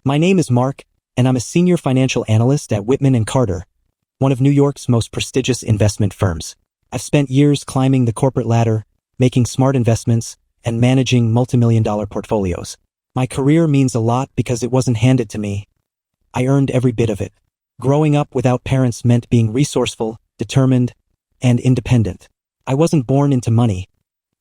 My name is Mark, and I'm a senior financial analyst at Whitman & Carter, one of New York's most prestigious investment firms. I've spent years climbing the corporate ladder, making smart investments, and managing multimillion-dollar portfolios. My career means a lot because it wasn't handed to me. I earned every bit of it. Growing up without parents meant being resourceful, determined, and independent. I wasn't born into money.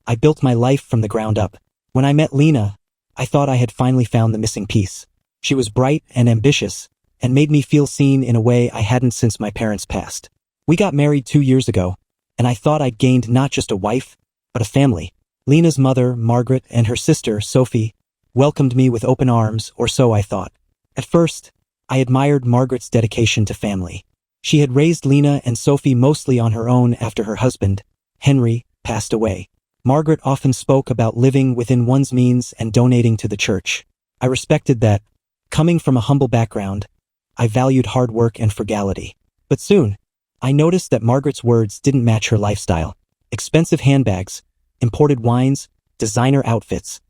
I built my life from the ground up. When I met Lena, I thought I had finally found the missing piece. She was bright and ambitious, and made me feel seen in a way I hadn't since my parents passed. We got married 2 years ago, and I thought I'd gained not just a wife, but a family. Lena's mother, Margaret, and her sister, Sophie, welcomed me with open arms, or so I thought. At first, I admired Margaret's dedication to family. She had raised Lena and Sophie mostly on her own after her husband, Henry, passed away. Margaret often spoke about living within one's means and donating to the church. I respected that. Coming from a humble background, I valued hard work and frugality. But soon, I noticed that Margaret's words didn't match her lifestyle. Expensive handbags, imported wines, designer outfits.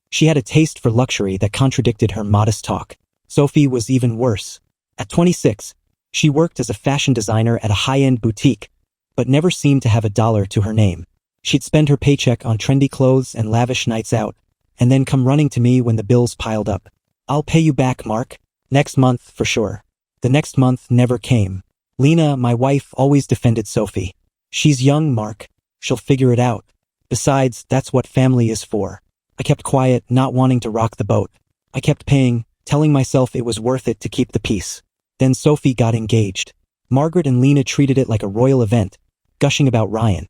She had a taste for luxury that contradicted her modest talk. Sophie was even worse. At 26, she worked as a fashion designer at a high-end boutique, but never seemed to have a dollar to her name. She'd spend her paycheck on trendy clothes and lavish nights out, and then come running to me when the bills piled up. "I'll pay you back, Mark. Next month, for sure." The next month never came. Lena, my wife, always defended Sophie. "She's young, Mark. She'll figure it out. Besides, that's what family is for." I kept quiet, not wanting to rock the boat. I kept paying, telling myself it was worth it to keep the peace. Then Sophie got engaged. Margaret and Lena treated it like a royal event, gushing about Ryan,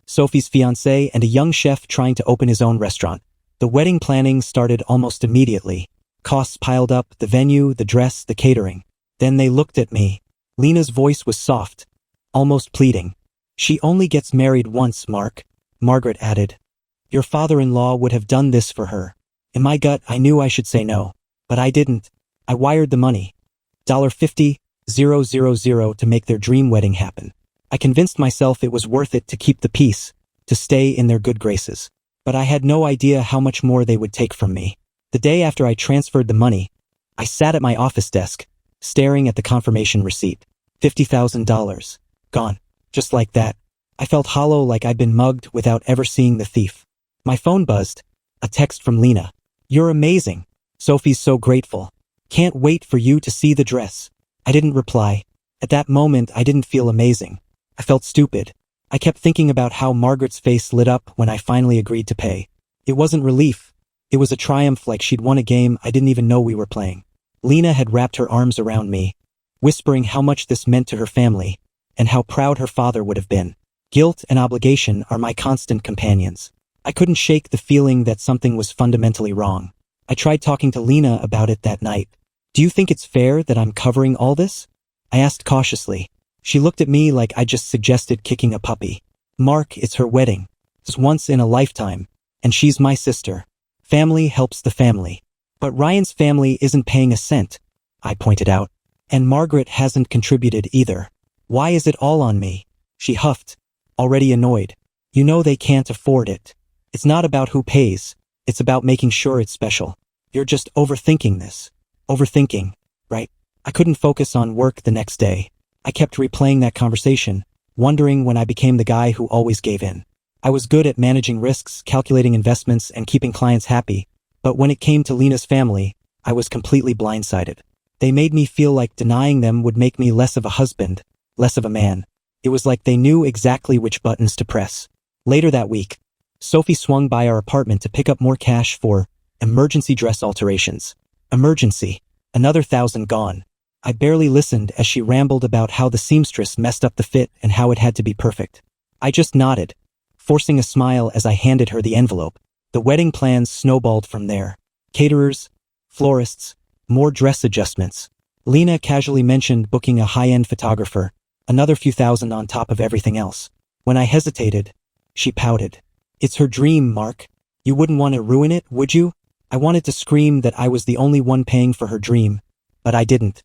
Sophie's fiancé, and a young chef trying to open his own restaurant. The wedding planning started almost immediately. Costs piled up, the venue, the dress, the catering. Then they looked at me. Lena's voice was soft, almost pleading. "She only gets married once, Mark," Margaret added. "Your father-in-law would have done this for her." In my gut, I knew I should say no, but I didn't. I wired the money. $50,000 to make their dream wedding happen. I convinced myself it was worth it to keep the peace, to stay in their good graces. But I had no idea how much more they would take from me. The day after I transferred the money, I sat at my office desk, staring at the confirmation receipt. $50,000. Gone. Just like that. I felt hollow, like I'd been mugged without ever seeing the thief. My phone buzzed. A text from Lena. "You're amazing. Sophie's so grateful. Can't wait for you to see the dress." I didn't reply. At that moment, I didn't feel amazing. I felt stupid. I kept thinking about how Margaret's face lit up when I finally agreed to pay. It wasn't relief. It was a triumph, like she'd won a game I didn't even know we were playing. Lena had wrapped her arms around me, whispering how much this meant to her family, and how proud her father would have been. Guilt and obligation are my constant companions. I couldn't shake the feeling that something was fundamentally wrong. I tried talking to Lena about it that night. "Do you think it's fair that I'm covering all this?" I asked cautiously. She looked at me like I just suggested kicking a puppy. "Mark, it's her wedding. It's once in a lifetime, and she's my sister. Family helps the family. But Ryan's family isn't paying a cent," I pointed out. "And Margaret hasn't contributed either. Why is it all on me?" She huffed, already annoyed. "You know they can't afford it. It's not about who pays. It's about making sure it's special. You're just overthinking this." Overthinking, right? I couldn't focus on work the next day. I kept replaying that conversation, wondering when I became the guy who always gave in. I was good at managing risks, calculating investments, and keeping clients happy. But when it came to Lena's family, I was completely blindsided. They made me feel like denying them would make me less of a husband, less of a man. It was like they knew exactly which buttons to press. Later that week, Sophie swung by our apartment to pick up more cash for emergency dress alterations. Emergency. Another $1,000 gone. I barely listened as she rambled about how the seamstress messed up the fit and how it had to be perfect. I just nodded, forcing a smile as I handed her the envelope. The wedding plans snowballed from there. Caterers, florists, more dress adjustments. Lena casually mentioned booking a high-end photographer, another few thousand on top of everything else. When I hesitated, she pouted. "It's her dream, Mark. You wouldn't want to ruin it, would you?" I wanted to scream that I was the only one paying for her dream, but I didn't.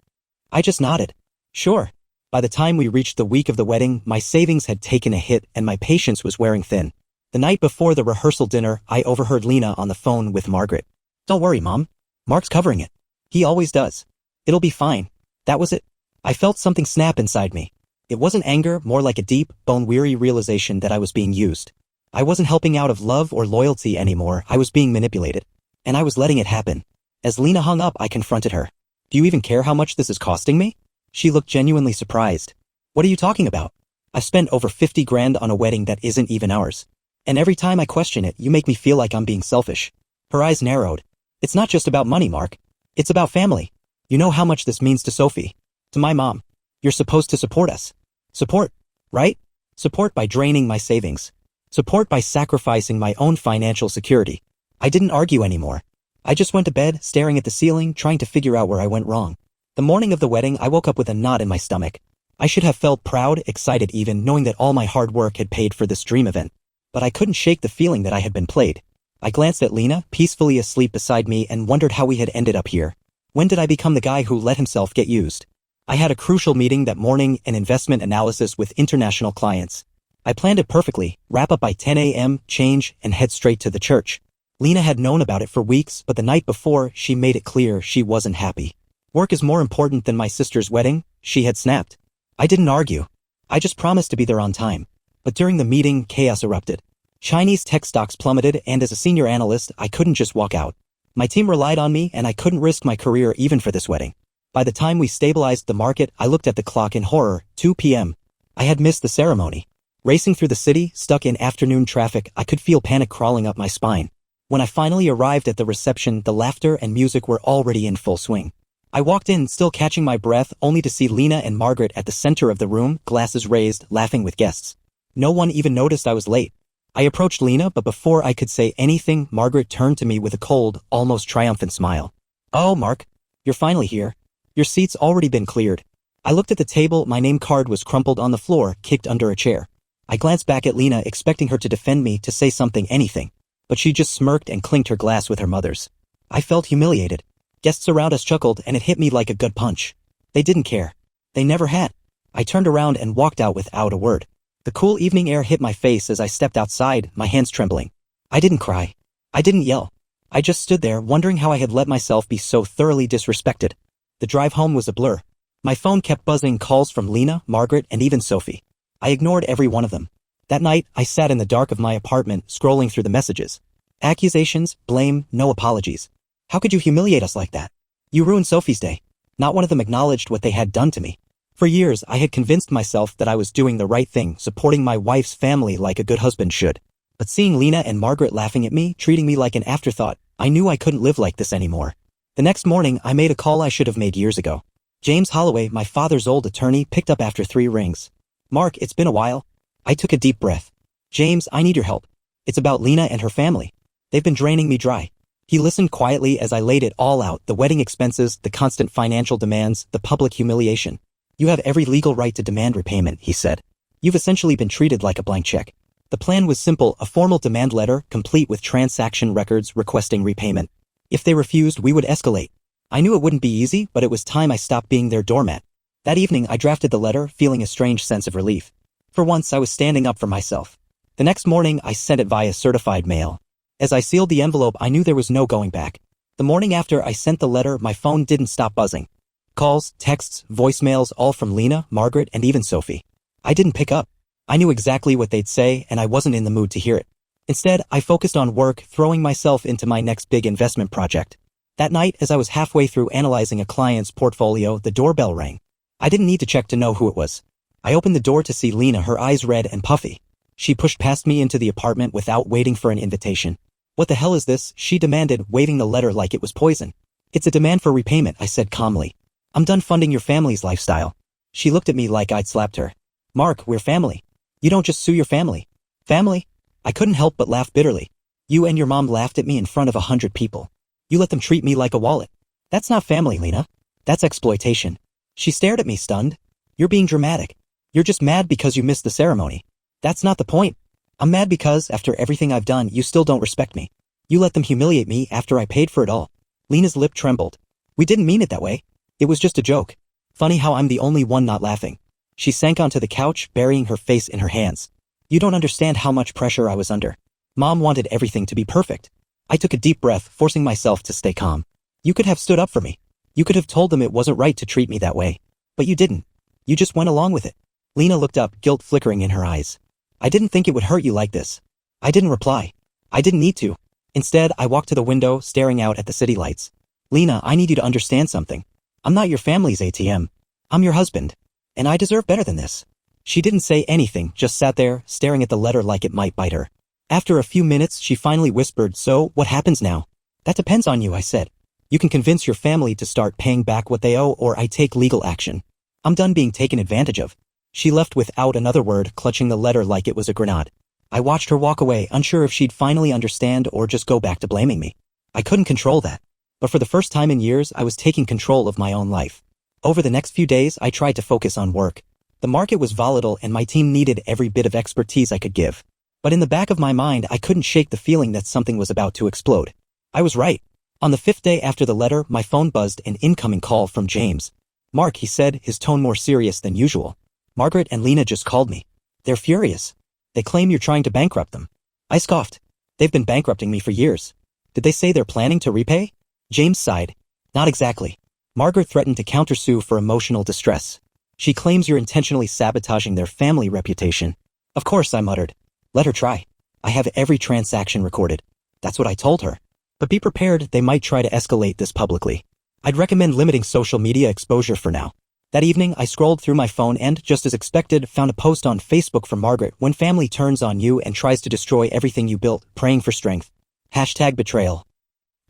I just nodded. "Sure." By the time we reached the week of the wedding, my savings had taken a hit and my patience was wearing thin. The night before the rehearsal dinner, I overheard Lena on the phone with Margaret. "Don't worry, Mom. Mark's covering it." He always does. It'll be fine. That was it. I felt something snap inside me. It wasn't anger, more like a deep, bone-weary realization that I was being used. I wasn't helping out of love or loyalty anymore, I was being manipulated. And I was letting it happen. As Lena hung up, I confronted her. Do you even care how much this is costing me? She looked genuinely surprised. What are you talking about? I've spent over 50 grand on a wedding that isn't even ours. And every time I question it, you make me feel like I'm being selfish. Her eyes narrowed. It's not just about money, Mark. It's about family. You know how much this means to Sophie. To my mom. You're supposed to support us. Support, right? Support by draining my savings. Support by sacrificing my own financial security. I didn't argue anymore. I just went to bed, staring at the ceiling, trying to figure out where I went wrong. The morning of the wedding, I woke up with a knot in my stomach. I should have felt proud, excited even, knowing that all my hard work had paid for this dream event. But I couldn't shake the feeling that I had been played. I glanced at Lena, peacefully asleep beside me, and wondered how we had ended up here. When did I become the guy who let himself get used? I had a crucial meeting that morning, an investment analysis with international clients. I planned it perfectly, wrap up by 10 a.m., change, and head straight to the church. Lena had known about it for weeks, but the night before, she made it clear she wasn't happy. Work is more important than my sister's wedding, she had snapped. I didn't argue. I just promised to be there on time. But during the meeting, chaos erupted. Chinese tech stocks plummeted, and as a senior analyst, I couldn't just walk out. My team relied on me, and I couldn't risk my career even for this wedding. By the time we stabilized the market, I looked at the clock in horror, 2 p.m. I had missed the ceremony. Racing through the city, stuck in afternoon traffic, I could feel panic crawling up my spine. When I finally arrived at the reception, the laughter and music were already in full swing. I walked in, still catching my breath, only to see Lena and Margaret at the center of the room, glasses raised, laughing with guests. No one even noticed I was late. I approached Lena, but before I could say anything, Margaret turned to me with a cold, almost triumphant smile. Oh, Mark, you're finally here. Your seat's already been cleared. I looked at the table, my name card was crumpled on the floor, kicked under a chair. I glanced back at Lena, expecting her to defend me, to say something, anything. But she just smirked and clinked her glass with her mother's. I felt humiliated. Guests around us chuckled, and it hit me like a gut punch. They didn't care. They never had. I turned around and walked out without a word. The cool evening air hit my face as I stepped outside, my hands trembling. I didn't cry. I didn't yell. I just stood there, wondering how I had let myself be so thoroughly disrespected. The drive home was a blur. My phone kept buzzing, calls from Lena, Margaret, and even Sophie. I ignored every one of them. That night, I sat in the dark of my apartment, scrolling through the messages. Accusations, blame, no apologies. How could you humiliate us like that? You ruined Sophie's day. Not one of them acknowledged what they had done to me. For years, I had convinced myself that I was doing the right thing, supporting my wife's family like a good husband should. But seeing Lena and Margaret laughing at me, treating me like an afterthought, I knew I couldn't live like this anymore. The next morning, I made a call I should have made years ago. James Holloway, my father's old attorney, picked up after 3 rings. Mark, it's been a while. I took a deep breath. James, I need your help. It's about Lena and her family. They've been draining me dry. He listened quietly as I laid it all out, the wedding expenses, the constant financial demands, the public humiliation. You have every legal right to demand repayment, he said. You've essentially been treated like a blank check. The plan was simple, a formal demand letter, complete with transaction records requesting repayment. If they refused, we would escalate. I knew it wouldn't be easy, but it was time I stopped being their doormat. That evening, I drafted the letter, feeling a strange sense of relief. For once, I was standing up for myself. The next morning, I sent it via certified mail. As I sealed the envelope, I knew there was no going back. The morning after I sent the letter, my phone didn't stop buzzing. Calls, texts, voicemails, all from Lena, Margaret, and even Sophie. I didn't pick up. I knew exactly what they'd say, and I wasn't in the mood to hear it. Instead, I focused on work, throwing myself into my next big investment project. That night, as I was halfway through analyzing a client's portfolio, the doorbell rang. I didn't need to check to know who it was. I opened the door to see Lena, her eyes red and puffy. She pushed past me into the apartment without waiting for an invitation. What the hell is this? She demanded, waving the letter like it was poison. It's a demand for repayment, I said calmly. I'm done funding your family's lifestyle. She looked at me like I'd slapped her. Mark, we're family. You don't just sue your family. Family? I couldn't help but laugh bitterly. You and your mom laughed at me in front of 100 people. You let them treat me like a wallet. That's not family, Lena. That's exploitation. She stared at me, stunned. You're being dramatic. You're just mad because you missed the ceremony. That's not the point. I'm mad because, after everything I've done, you still don't respect me. You let them humiliate me after I paid for it all. Lena's lip trembled. We didn't mean it that way. It was just a joke. Funny how I'm the only one not laughing. She sank onto the couch, burying her face in her hands. You don't understand how much pressure I was under. Mom wanted everything to be perfect. I took a deep breath, forcing myself to stay calm. You could have stood up for me. You could have told them it wasn't right to treat me that way. But you didn't. You just went along with it. Lena looked up, guilt flickering in her eyes. I didn't think it would hurt you like this. I didn't reply. I didn't need to. Instead, I walked to the window, staring out at the city lights. Lena, I need you to understand something. I'm not your family's ATM. I'm your husband. And I deserve better than this. She didn't say anything, just sat there, staring at the letter like it might bite her. After a few minutes, she finally whispered, so, what happens now? That depends on you, I said. You can convince your family to start paying back what they owe, or I take legal action. I'm done being taken advantage of. She left without another word, clutching the letter like it was a grenade. I watched her walk away, unsure if she'd finally understand or just go back to blaming me. I couldn't control that. But for the first time in years, I was taking control of my own life. Over the next few days, I tried to focus on work. The market was volatile and my team needed every bit of expertise I could give. But in the back of my mind, I couldn't shake the feeling that something was about to explode. I was right. On the 5th day after the letter, my phone buzzed an incoming call from James. Mark, he said, his tone more serious than usual. Margaret and Lena just called me. They're furious. They claim you're trying to bankrupt them. I scoffed. They've been bankrupting me for years. Did they say they're planning to repay? James sighed. Not exactly. Margaret threatened to countersue for emotional distress. She claims you're intentionally sabotaging their family reputation. Of course, I muttered. Let her try. I have every transaction recorded. That's what I told her. But be prepared, they might try to escalate this publicly. I'd recommend limiting social media exposure for now. That evening, I scrolled through my phone and, just as expected, found a post on Facebook from Margaret. When family turns on you and tries to destroy everything you built, praying for strength. #betrayal.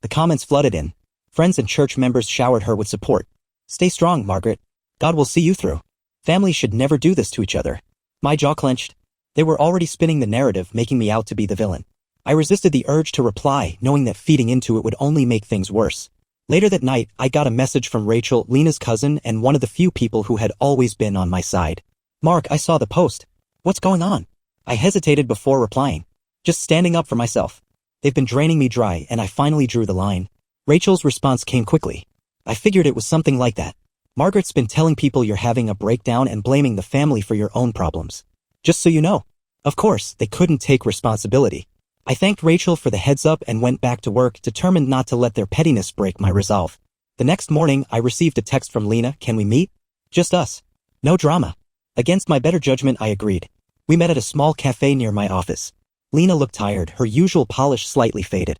The comments flooded in. Friends and church members showered her with support. Stay strong, Margaret. God will see you through. Families should never do this to each other. My jaw clenched. They were already spinning the narrative, making me out to be the villain. I resisted the urge to reply, knowing that feeding into it would only make things worse. Later that night, I got a message from Rachel, Lena's cousin, and one of the few people who had always been on my side. Mark, I saw the post. What's going on? I hesitated before replying. Just standing up for myself. They've been draining me dry, and I finally drew the line. Rachel's response came quickly. I figured it was something like that. Margaret's been telling people you're having a breakdown and blaming the family for your own problems. Just so you know. Of course, they couldn't take responsibility. I thanked Rachel for the heads up and went back to work, determined not to let their pettiness break my resolve. The next morning, I received a text from Lena. Can we meet? Just us. No drama. Against my better judgment, I agreed. We met at a small cafe near my office. Lena looked tired, her usual polish slightly faded.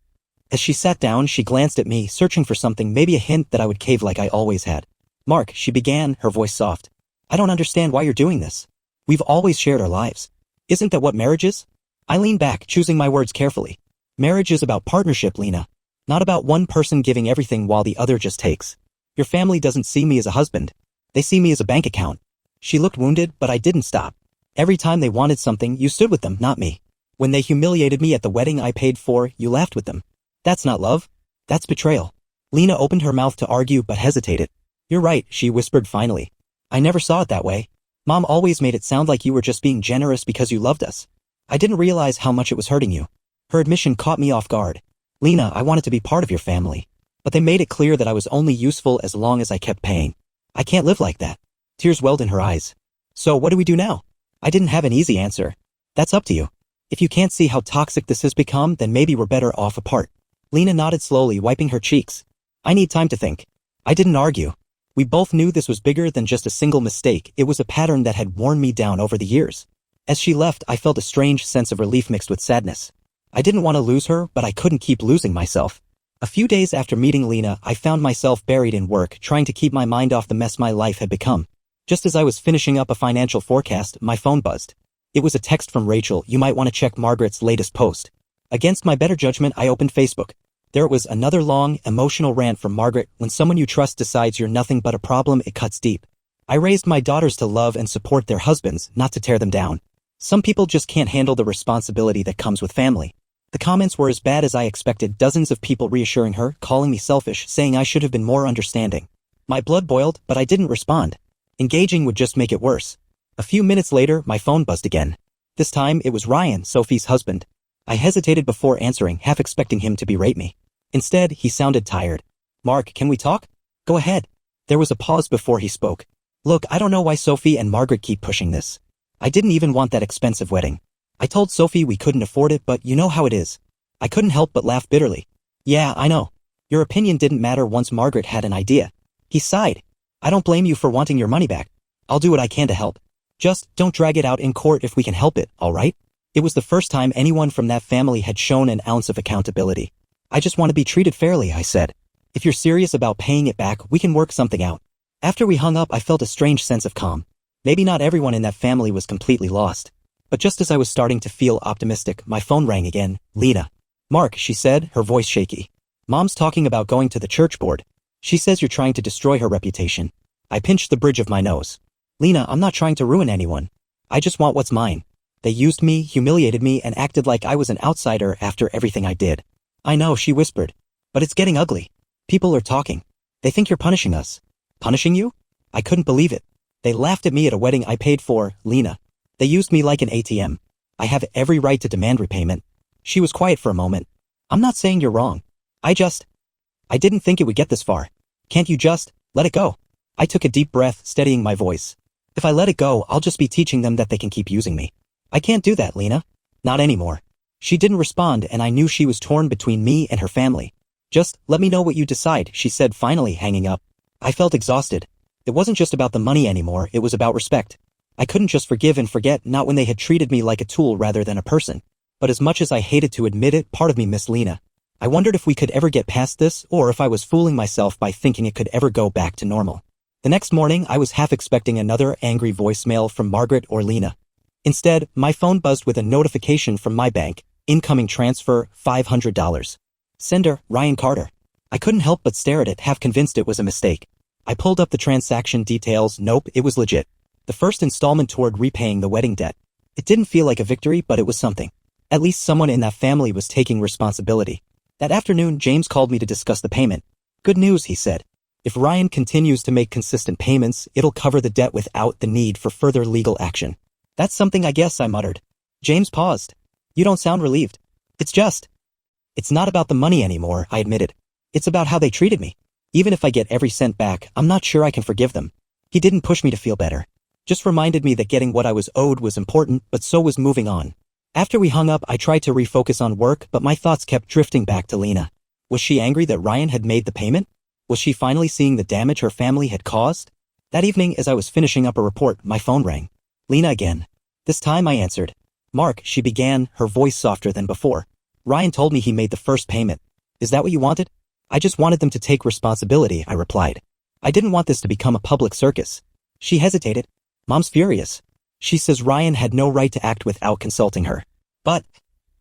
As she sat down, she glanced at me, searching for something, maybe a hint that I would cave like I always had. Mark, she began, her voice soft. I don't understand why you're doing this. We've always shared our lives. Isn't that what marriage is? I leaned back, choosing my words carefully. Marriage is about partnership, Lena. Not about one person giving everything while the other just takes. Your family doesn't see me as a husband. They see me as a bank account. She looked wounded, but I didn't stop. Every time they wanted something, you stood with them, not me. When they humiliated me at the wedding I paid for, you laughed with them. That's not love. That's betrayal. Lena opened her mouth to argue but hesitated. You're right, she whispered finally. I never saw it that way. Mom always made it sound like you were just being generous because you loved us. I didn't realize how much it was hurting you. Her admission caught me off guard. Lena, I wanted to be part of your family. But they made it clear that I was only useful as long as I kept paying. I can't live like that. Tears welled in her eyes. So what do we do now? I didn't have an easy answer. That's up to you. If you can't see how toxic this has become, then maybe we're better off apart. Lena nodded slowly, wiping her cheeks. I need time to think. I didn't argue. We both knew this was bigger than just a single mistake. It was a pattern that had worn me down over the years. As she left, I felt a strange sense of relief mixed with sadness. I didn't want to lose her, but I couldn't keep losing myself. A few days after meeting Lena, I found myself buried in work, trying to keep my mind off the mess my life had become. Just as I was finishing up a financial forecast, my phone buzzed. It was a text from Rachel. You might want to check Margaret's latest post. Against my better judgment, I opened Facebook. There it was, another long, emotional rant from Margaret. When someone you trust decides you're nothing but a problem, it cuts deep. I raised my daughters to love and support their husbands, not to tear them down. Some people just can't handle the responsibility that comes with family. The comments were as bad as I expected, dozens of people reassuring her, calling me selfish, saying I should have been more understanding. My blood boiled, but I didn't respond. Engaging would just make it worse. A few minutes later, my phone buzzed again. This time, it was Ryan, Sophie's husband. I hesitated before answering, half expecting him to berate me. Instead, he sounded tired. Mark, can we talk? Go ahead. There was a pause before he spoke. Look, I don't know why Sophie and Margaret keep pushing this. I didn't even want that expensive wedding. I told Sophie we couldn't afford it, but you know how it is. I couldn't help but laugh bitterly. Yeah, I know. Your opinion didn't matter once Margaret had an idea. He sighed. I don't blame you for wanting your money back. I'll do what I can to help. Just don't drag it out in court if we can help it, all right? It was the first time anyone from that family had shown an ounce of accountability. I just want to be treated fairly, I said. If you're serious about paying it back, we can work something out. After we hung up, I felt a strange sense of calm. Maybe not everyone in that family was completely lost. But just as I was starting to feel optimistic, my phone rang again. Lena. Mark, she said, her voice shaky. Mom's talking about going to the church board. She says you're trying to destroy her reputation. I pinched the bridge of my nose. Lena, I'm not trying to ruin anyone. I just want what's mine. They used me, humiliated me, and acted like I was an outsider after everything I did. I know, she whispered. But it's getting ugly. People are talking. They think you're punishing us. Punishing you? I couldn't believe it. They laughed at me at a wedding I paid for, Lena. They used me like an ATM. I have every right to demand repayment. She was quiet for a moment. I'm not saying you're wrong. I didn't think it would get this far. Can't you just let it go? I took a deep breath, steadying my voice. If I let it go, I'll just be teaching them that they can keep using me. I can't do that, Lena. Not anymore. She didn't respond, and I knew she was torn between me and her family. Just let me know what you decide, she said, finally hanging up. I felt exhausted. It wasn't just about the money anymore, it was about respect. I couldn't just forgive and forget, not when they had treated me like a tool rather than a person. But as much as I hated to admit it, part of me missed Lena. I wondered if we could ever get past this, or if I was fooling myself by thinking it could ever go back to normal. The next morning, I was half expecting another angry voicemail from Margaret or Lena. Instead, my phone buzzed with a notification from my bank. Incoming transfer, $500. Sender, Ryan Carter. I couldn't help but stare at it, half convinced it was a mistake. I pulled up the transaction details. Nope, it was legit. The first installment toward repaying the wedding debt. It didn't feel like a victory, but it was something. At least someone in that family was taking responsibility. That afternoon, James called me to discuss the payment. Good news, he said. If Ryan continues to make consistent payments, it'll cover the debt without the need for further legal action. That's something, I guess, I muttered. James paused. You don't sound relieved. It's not about the money anymore, I admitted. It's about how they treated me. Even if I get every cent back, I'm not sure I can forgive them. He didn't push me to feel better. Just reminded me that getting what I was owed was important, but so was moving on. After we hung up, I tried to refocus on work, but my thoughts kept drifting back to Lena. Was she angry that Ryan had made the payment? Was she finally seeing the damage her family had caused? That evening, as I was finishing up a report, my phone rang. Lena again. This time I answered. Mark, she began, her voice softer than before. Ryan told me he made the first payment. Is that what you wanted? I just wanted them to take responsibility, I replied. I didn't want this to become a public circus. She hesitated. Mom's furious. She says Ryan had no right to act without consulting her. But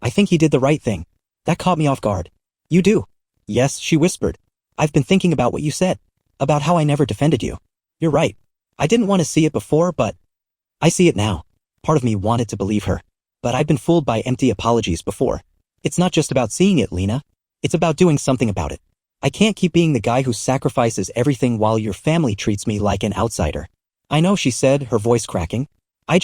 I think he did the right thing. That caught me off guard. You do? Yes, she whispered. I've been thinking about what you said. About how I never defended you. You're right. I didn't want to see it before, but I see it now. Part of me wanted to believe her. But I've been fooled by empty apologies before. It's not just about seeing it, Lena. It's about doing something about it. I can't keep being the guy who sacrifices everything while your family treats me like an outsider. I know, she said, her voice cracking. I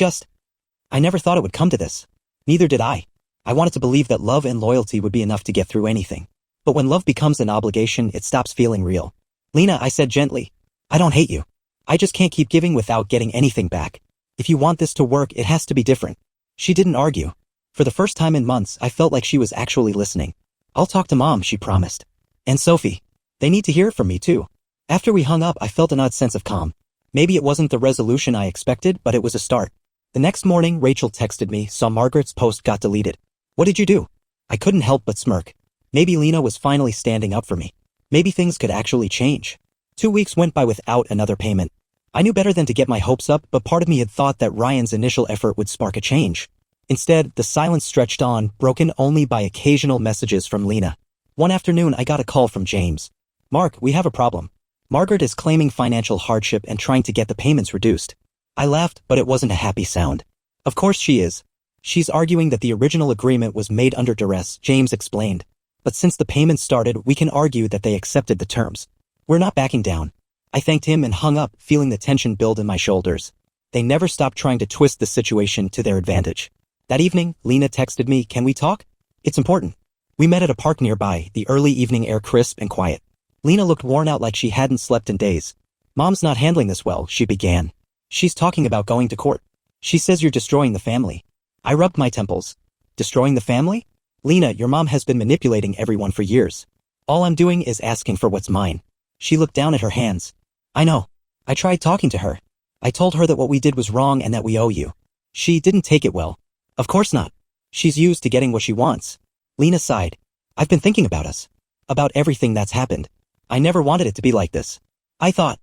never thought it would come to this. Neither did I. I wanted to believe that love and loyalty would be enough to get through anything. But when love becomes an obligation, it stops feeling real. Lena, I said gently. I don't hate you. I just can't keep giving without getting anything back. If you want this to work, it has to be different. She didn't argue. For the first time in months, I felt like she was actually listening. I'll talk to Mom, she promised. And Sophie. They need to hear it from me too. After we hung up, I felt an odd sense of calm. Maybe it wasn't the resolution I expected, but it was a start. The next morning, Rachel texted me, saw Margaret's post got deleted. What did you do? I couldn't help but smirk. Maybe Lena was finally standing up for me. Maybe things could actually change. 2 weeks went by without another payment. I knew better than to get my hopes up, but part of me had thought that Ryan's initial effort would spark a change. Instead, the silence stretched on, broken only by occasional messages from Lena. One afternoon, I got a call from James. Mark, we have a problem. Margaret is claiming financial hardship and trying to get the payments reduced. I laughed, but it wasn't a happy sound. Of course she is. She's arguing that the original agreement was made under duress, James explained. But since the payments started, we can argue that they accepted the terms. We're not backing down. I thanked him and hung up, feeling the tension build in my shoulders. They never stopped trying to twist the situation to their advantage. That evening, Lena texted me, can we talk? It's important. We met at a park nearby, the early evening air crisp and quiet. Lena looked worn out like she hadn't slept in days. Mom's not handling this well, she began. She's talking about going to court. She says you're destroying the family. I rubbed my temples. Destroying the family? Lena, your mom has been manipulating everyone for years. All I'm doing is asking for what's mine. She looked down at her hands. I know. I tried talking to her. I told her that what we did was wrong and that we owe you. She didn't take it well. Of course not. She's used to getting what she wants. Lena sighed. I've been thinking about us. About everything that's happened. I never wanted it to be like this. I thought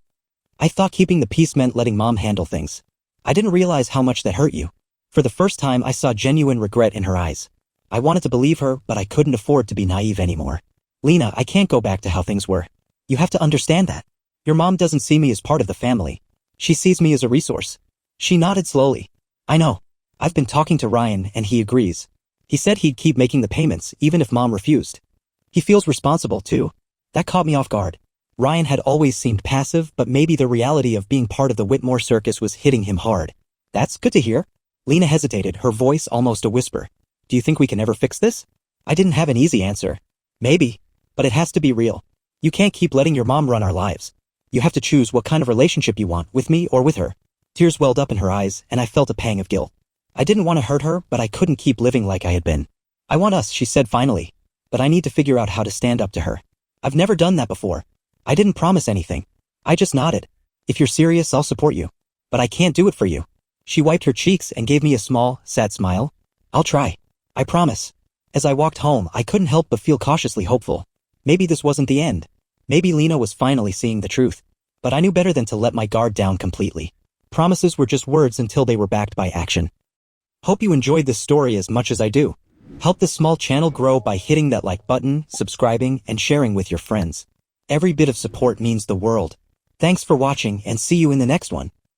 keeping the peace meant letting Mom handle things. I didn't realize how much that hurt you. For the first time I saw genuine regret in her eyes. I wanted to believe her, but I couldn't afford to be naive anymore. Lena, I can't go back to how things were. You have to understand that. Your mom doesn't see me as part of the family. She sees me as a resource. She nodded slowly. I know. I've been talking to Ryan and he agrees. He said he'd keep making the payments even if Mom refused. He feels responsible too. That caught me off guard. Ryan had always seemed passive, but maybe the reality of being part of the Whitmore circus was hitting him hard. That's good to hear. Lena hesitated, her voice almost a whisper. Do you think we can ever fix this? I didn't have an easy answer. Maybe, but it has to be real. You can't keep letting your mom run our lives. You have to choose what kind of relationship you want, with me or with her. Tears welled up in her eyes, and I felt a pang of guilt. I didn't want to hurt her, but I couldn't keep living like I had been. I want us, she said finally. But I need to figure out how to stand up to her. I've never done that before. I didn't promise anything. I just nodded. If you're serious, I'll support you. But I can't do it for you. She wiped her cheeks and gave me a small, sad smile. I'll try. I promise. As I walked home, I couldn't help but feel cautiously hopeful. Maybe this wasn't the end. Maybe Lena was finally seeing the truth. But I knew better than to let my guard down completely. Promises were just words until they were backed by action. Hope you enjoyed this story as much as I do. Help this small channel grow by hitting that like button, subscribing, and sharing with your friends. Every bit of support means the world. Thanks for watching and see you in the next one.